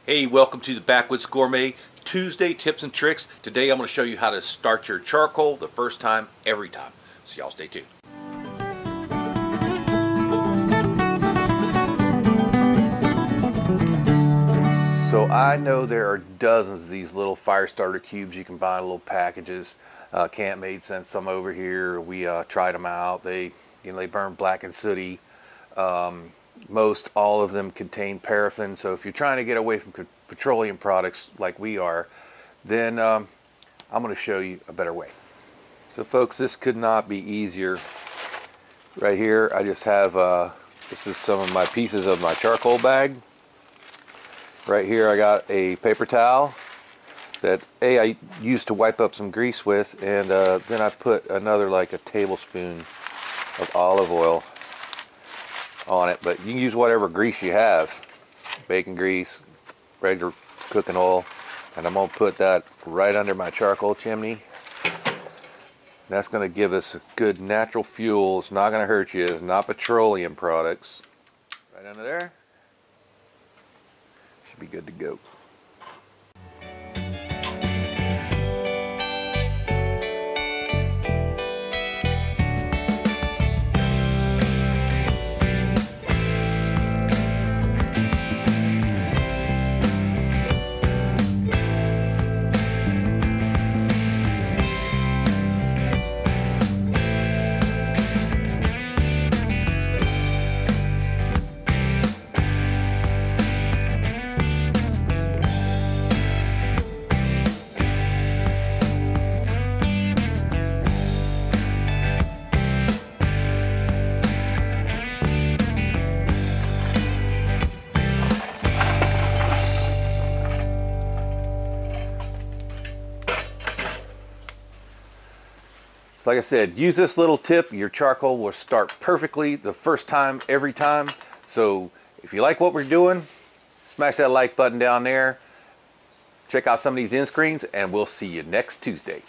Hey, welcome to the Backwoods Gourmet Tuesday Tips and Tricks. Today I'm going to show you how to start your charcoal the first time, every time. So y'all stay tuned. So I know there are dozens of these little fire starter cubes you can buy in little packages. Campmade sent some over here. We tried them out. They burn black and sooty. Most all of them contain paraffin, so if you're trying to get away from petroleum products like we are, then I'm going to show you a better way. So folks, this could not be easier. Right here I just have this is some of my pieces of my charcoal bag. Right here I got a paper towel that I used to wipe up some grease with, and then I put another, like a tablespoon of olive oil on it, but you can use whatever grease you have, bacon grease, regular cooking oil, and I'm going to put that right under my charcoal chimney. That's going to give us a good natural fuel. It's not going to hurt you. It's not petroleum products. Right under there. Should be good to go. So like I said, use this little tip. Your charcoal will start perfectly the first time, every time. So if you like what we're doing, smash that like button down there. Check out some of these end screens, and we'll see you next Tuesday.